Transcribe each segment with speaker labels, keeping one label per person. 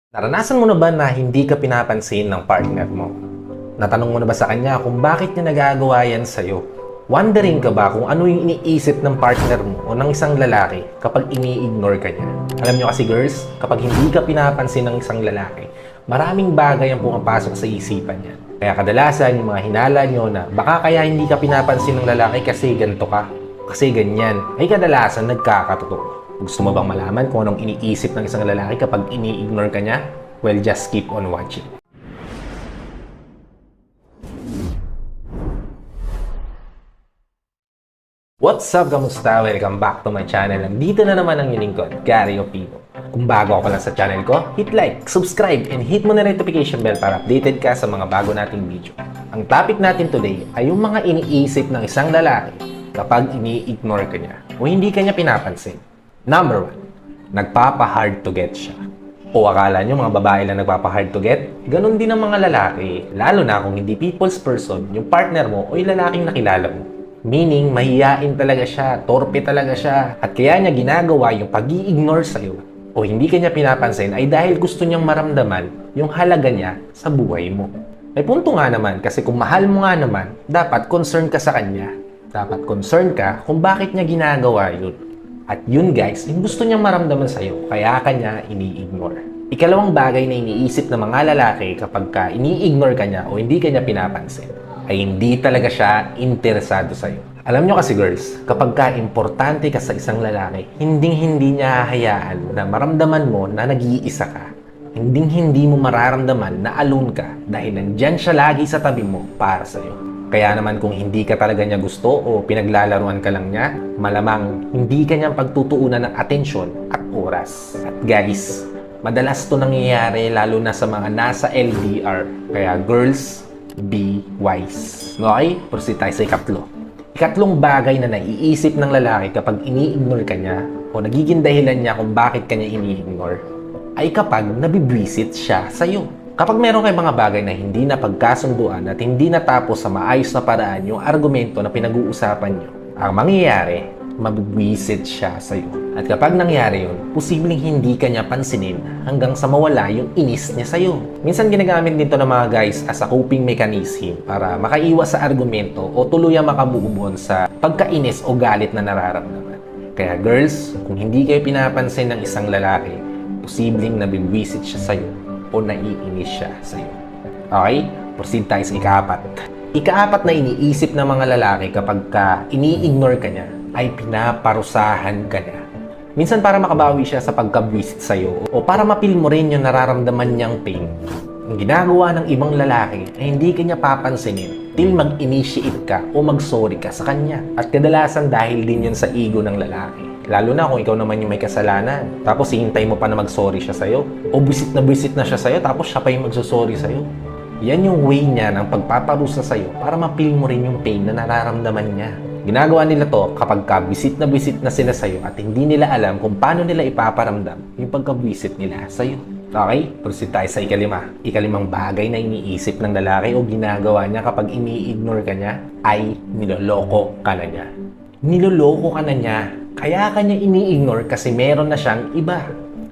Speaker 1: Naranasan mo na ba na hindi ka pinapansin ng partner mo? Natanong mo na ba sa kanya kung bakit niya nagagawa yan sa'yo? Wondering ka ba kung ano yung iniisip ng partner mo o ng isang lalaki kapag ini-ignore ka niya? Alam niyo kasi girls, kapag hindi ka pinapansin ng isang lalaki, maraming bagay ang pumapasok sa isipan niya. Kaya kadalasan yung mga hinala niyo na baka kaya hindi ka pinapansin ng lalaki kasi ganito ka, kasi ganyan, ay kadalasan nagkakatotoo. Gusto mo bang malaman kung anong iniisip ng isang lalaki kapag ini-ignore ka niya? Well, just keep on watching. What's up? Kamusta? Welcome back to my channel. Nandito na naman ang inyong lingkod, Gary Opino. Kung bago ka lang sa channel ko, hit like, subscribe, and hit mo na notification bell para updated ka sa mga bago nating video. Ang topic natin today ay yung mga iniisip ng isang lalaki kapag ini-ignore ka niya o hindi ka niya pinapansin. Number 1, nagpapa-hard to get siya. O akala nyo mga babae lang nagpapa-hard to get? Ganon din ang mga lalaki, lalo na kung hindi people's person, yung partner mo o yung lalaking nakilala mo. Meaning, mahiyain talaga siya, torpe talaga siya, at kaya niya ginagawa yung pag-i-ignore sa'yo o hindi ka niya pinapansin ay dahil gusto niyang maramdaman yung halaga niya sa buhay mo. May punto nga naman kasi kung mahal mo nga naman, dapat concern ka sa kanya. Dapat concern ka kung bakit niya ginagawa yun. At yun guys, yung gusto niyang maramdaman sa'yo, kaya ka niya ini-ignore. Ikalawang bagay na iniisip ng mga lalaki kapag ka ini-ignore ka niya o hindi ka niya pinapansin, ay hindi talaga siya interesado sa'yo. Alam nyo kasi girls, kapag ka importante ka sa isang lalaki, hindi niya hahayaan na maramdaman mo na nag-iisa ka. Hindi mo mararamdaman na alone ka dahil nandyan siya lagi sa tabi mo para sa'yo. Kaya naman kung hindi ka talaga niya gusto o pinaglalaruan ka lang niya, malamang hindi ka niyang pagtutuunan ng atensyon at oras. At guys, madalas to nangyayari lalo na sa mga nasa LDR. Kaya girls, be wise. Okay? Proceed tayo sa ikatlo. Ikatlong bagay na naiisip ng lalaki kapag ini-ignore ka niya o nagiging dahilan niya kung bakit ka niya ini-ignore ay kapag nabibwisit siya sa'yo. Kapag meron kayong mga bagay na hindi na pagkasunduan at hindi natapos sa maayos na paraan yung argumento na pinag-uusapan nyo, ang mangyayari, mabibwisit siya sa'yo. At kapag nangyari yun, posibleng hindi ka niya pansinin hanggang sa mawala yung inis niya sa'yo. Minsan ginagamit dito ng mga guys as a coping mechanism para makaiwas sa argumento o tuluyang makamove on sa pagkainis o galit na nararamdaman. Kaya girls, kung hindi kayo pinapansin ng isang lalaki, posibleng nabibwisit siya sa'yo o naiinis siya sa'yo. Okay? Proceed tayo sa ikaapat. Ikaapat na iniisip ng mga lalaki kapag ka ini-ignore ka niya ay pinaparusahan ka niya. Minsan para makabawi siya sa pagka-visit sa'yo o para mapil mo rin yung nararamdaman niyang pain. Ang ginagawa ng ibang lalaki ay hindi ka niya papansinin till mag-initiate ka o mag-sorry ka sa kanya. At kadalasan dahil din yun sa ego ng lalaki. Lalo na kung ikaw naman yung may kasalanan. Tapos hihintay mo pa na mag-sorry siya sa'yo. O visit na siya sa'yo tapos siya pa yung magsusorry sa'yo. Yan yung way niya ng pagpaparusa sa'yo para mapil mo rin yung pain na nararamdaman niya. Ginagawa nila to kapag ka-visit na sila sa'yo at hindi nila alam kung paano nila ipaparamdam yung pagka-visit nila sa'yo. Okay? Proceed tayo sa ikalima. Ikalimang bagay na iniisip ng lalaki o ginagawa niya kapag ini-ignore ka niya ay niloloko ka na niya. Niloloko ka na niya. Kaya ka niya ini-ignore kasi meron na siyang iba.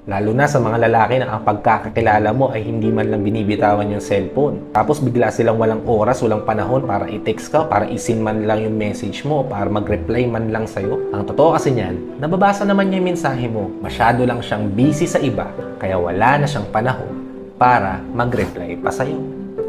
Speaker 1: Lalo na sa mga lalaki na ang pagkakakilala mo ay hindi man lang binibitawan yung cellphone. Tapos bigla silang walang oras, walang panahon para i-text ka, para isin man lang yung message mo, para mag-reply man lang sa'yo. Ang totoo kasi niyan, nababasa naman niya yung mensahe mo. Masyado lang siyang busy sa iba, kaya wala na siyang panahon para mag-reply pa sa'yo.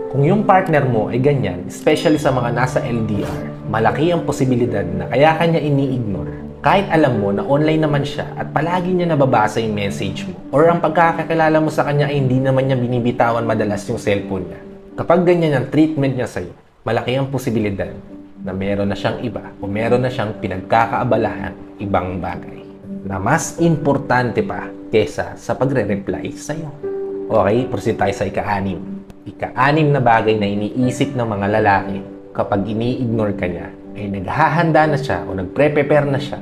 Speaker 1: Kung yung partner mo ay ganyan, especially sa mga nasa LDR, malaki ang posibilidad na kaya ka niya ini-ignore. Kahit alam mo na online naman siya at palagi niya nababasa yung message mo or ang pagkakakilala mo sa kanya ay hindi naman niya binibitawan madalas yung cellphone niya. Kapag ganyan ang treatment niya sa'yo, malaki ang posibilidad na meron na siyang iba o meron na siyang pinagkakaabalahan ibang bagay na mas importante pa kesa sa pagre-reply sa'yo. Okay, proceed tayo sa ika-anim. Ika-anim na bagay na iniisip ng mga lalaki kapag ini-ignore ka niya ay naghahanda na siya o nagpre-prepare na siya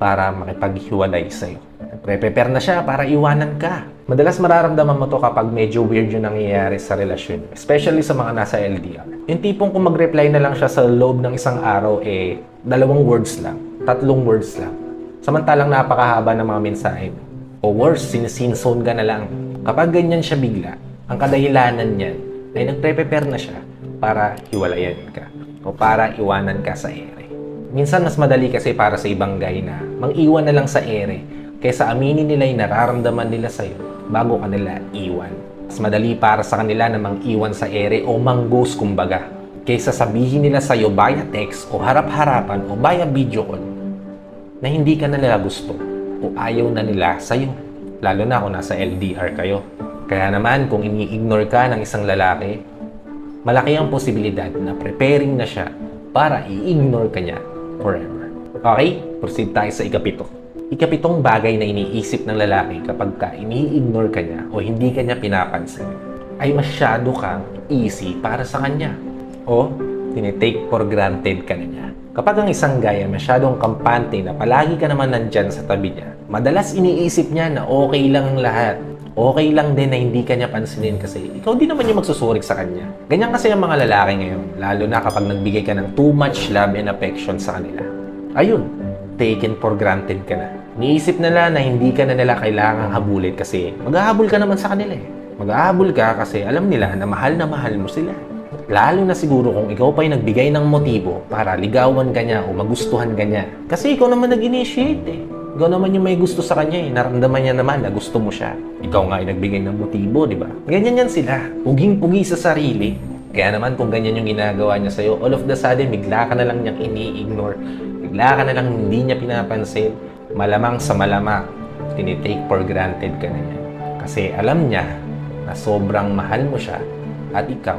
Speaker 1: para makipaghiwalay sa'yo. Nagpre-prepare na siya para iwanan ka. Madalas mararamdaman mo to kapag medyo weird yung nangyayari sa relasyon, especially sa mga nasa LDR. Yung tipong kung mag-reply na lang siya sa loob ng isang araw, 2 words lang, 3 words lang. Samantalang napakahaba ng mga mensahe mo. O worse, sinisinzone ka na lang. Kapag ganyan siya bigla, ang kadahilanan niyan ay nagpre-prepare na siya para hiwalayan ka o para iwanan ka sa ere. Minsan mas madali kasi para sa ibang guy na mang-iwan na lang sa ere kaysa aminin nila yung nararamdaman nila sa'yo bago ka nila iwan. Mas madali para sa kanila na mang-iwan sa ere o mang-ghost kumbaga kaysa sabihin nila sa'yo via text o harap-harapan o via video call na hindi ka na nila gusto o ayaw na nila sa'yo. Lalo na kung nasa LDR kayo. Kaya naman kung ini-ignore ka ng isang lalaki, malaki ang posibilidad na preparing na siya para i-ignore ka niya forever. Okay? Proceed tayo sa ikapito. Ikapitong bagay na iniisip ng lalaki kapag ka ini-ignore ka niya o hindi ka niya pinapansin ay masyado kang easy para sa kanya o tinitake for granted ka na niya. Kapag ang isang guy ay masyadong kampante na palagi ka naman nandyan sa tabi niya, madalas iniisip niya na okay lang ang lahat. Okay lang din na hindi ka niya pansinin kasi ikaw din naman yung magsusurik sa kanya. Ganyan kasi ang mga lalaki ngayon, lalo na kapag nagbigay ka ng too much love and affection sa kanila. Ayun, taken for granted ka na. Niisip nila na hindi ka na nila kailangang habulin kasi maghahabol ka naman sa kanila eh. Maghahabol ka kasi alam nila na mahal mo sila. Lalo na siguro kung ikaw pa'y nagbigay ng motibo para ligawan ka niya o magustuhan ka niya. Kasi ikaw naman nag-initiate eh. Ikaw naman yung may gusto sa kanya eh. Naramdaman niya naman na gusto mo siya. Ikaw nga ay nagbigay ng motibo, di ba? Ganyan yan sila. Puging-pugi sa sarili. Kaya naman kung ganyan yung ginagawa niya sa'yo, all of the sudden, bigla ka na lang niyang ini-ignore. Bigla ka na lang hindi niya pinapansin. Malamang sa malamang, tinitake for granted ka na niya. Kasi alam niya na sobrang mahal mo siya at ikaw,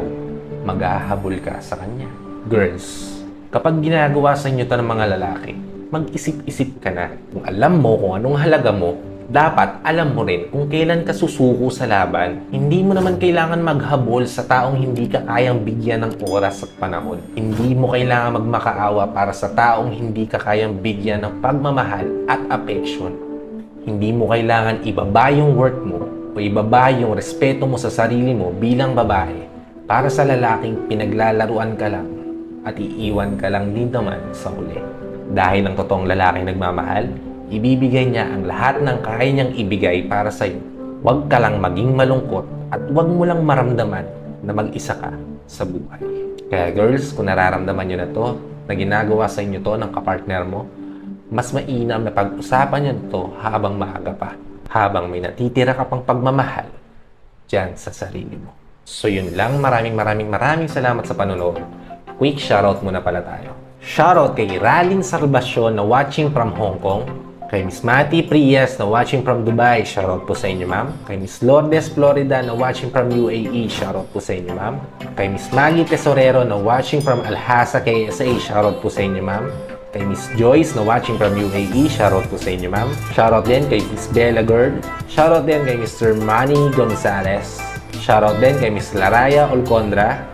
Speaker 1: maghahabol ka sa kanya. Girls, kapag ginagawa sa inyo ito ng mga lalaki, mag-isip-isip ka na. Kung alam mo kung anong halaga mo, dapat alam mo rin kung kailan ka susuko sa laban. Hindi mo naman kailangan maghabol sa taong hindi ka kayang bigyan ng oras at panahon. Hindi mo kailangan magmakaawa para sa taong hindi ka kayang bigyan ng pagmamahal at affection. Hindi mo kailangan ibaba yung worth mo o ibaba yung respeto mo sa sarili mo bilang babae para sa lalaking pinaglalaruan ka lang at iiwan ka lang din naman sa huli. Dahil ang totoong lalaki nagmamahal, ibibigay niya ang lahat ng kaya niyang ibigay para sa iyo. Huwag ka lang maging malungkot at huwag mo lang maramdaman na mag-isa ka sa buhay. Kaya girls, kung nararamdaman niyo na to, na ginagawa sa inyo to ng kapartner mo, mas mainam na pag-usapan niyo to habang maaga pa, habang may natitira ka pang pagmamahal dyan sa sarili mo. So yun lang, maraming salamat sa panonood. Quick shoutout muna pala tayo. Shoutout kay Ralin Salvacion na watching from Hong Kong. Kay Miss Mati Prias na watching from Dubai. Shoutout po sa inyo, ma'am. Kay Miss Lourdes Florida na watching from UAE. Shoutout po sa inyo, ma'am. Kay Miss Maggie Tesorero na watching from Alhasa, KSA. Shoutout po sa inyo, ma'am. Kay Miss Joyce na watching from UAE. Shoutout po sa inyo, ma'am. Shoutout din kay Miss Bella Girl. Shoutout din kay Mr. Manny Gonzalez. Shoutout din kay Miss Laraya Olcondra.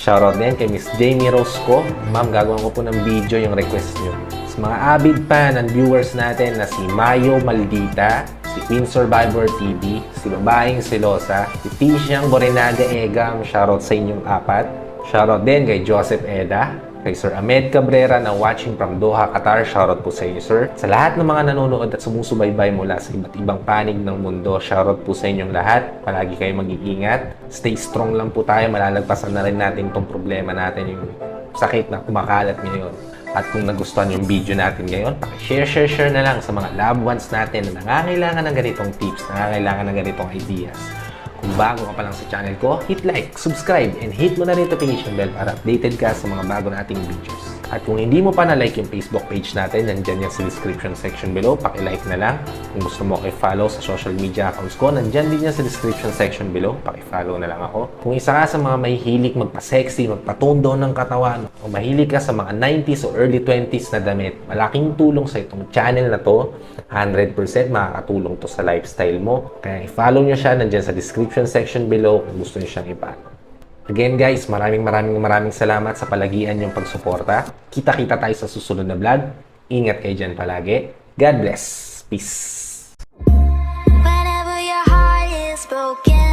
Speaker 1: Shoutout din kay Miss Jamie Rosco. Ma'am, gagawin ko po ng video yung request nyo. Sa mga avid fan and viewers natin na si Mayo Maldita, si Queen Survivor TV, si Babaeng Selosa, si Tishang Borenaga Egam, shoutout sa inyong apat. Shoutout din kay Joseph Eda, kay Sir Ahmed Cabrera na watching from Doha, Qatar. Shoutout po sa inyo, sir. Sa lahat ng mga nanonood at sumusubaybay mula sa iba't ibang panig ng mundo, shoutout po sa inyong lahat. Palagi kayo mag-iingat. Stay strong lang po tayo. Malalagpasan na rin natin itong problema natin, yung sakit na kumakalat ngayon. At kung nagustuhan yung video natin ngayon, paki-share na lang sa mga loved ones natin na nangangailangan ng ganitong tips, nangangailangan ng ganitong ideas. Kung bago ka pa lang sa channel ko, hit like, subscribe, and hit mo na rin notification bell para updated ka sa mga bago nating videos. At kung hindi mo pa na-like yung Facebook page natin, nandyan yan sa description section below, paki-like na lang. Kung gusto mo i-follow sa social media accounts ko, nandyan din yan sa description section below, paki-follow na lang ako. Kung isa ka sa mga mahihilig magpa-sexy, magpa-tone down ng katawan, o mahilig ka sa mga 90s o early 20s na damit, malaking tulong sa itong channel na to. 100% makakatulong to sa lifestyle mo. Kaya i-follow nyo siya, nandyan sa description section below kung gusto nyo siyang i-follow. Again guys, maraming salamat sa palagian yung pagsuporta. Kita-kita tayo sa susunod na vlog. Ingat kayo dyan palagi. God bless. Peace.
Speaker 2: Whenever your heart is broken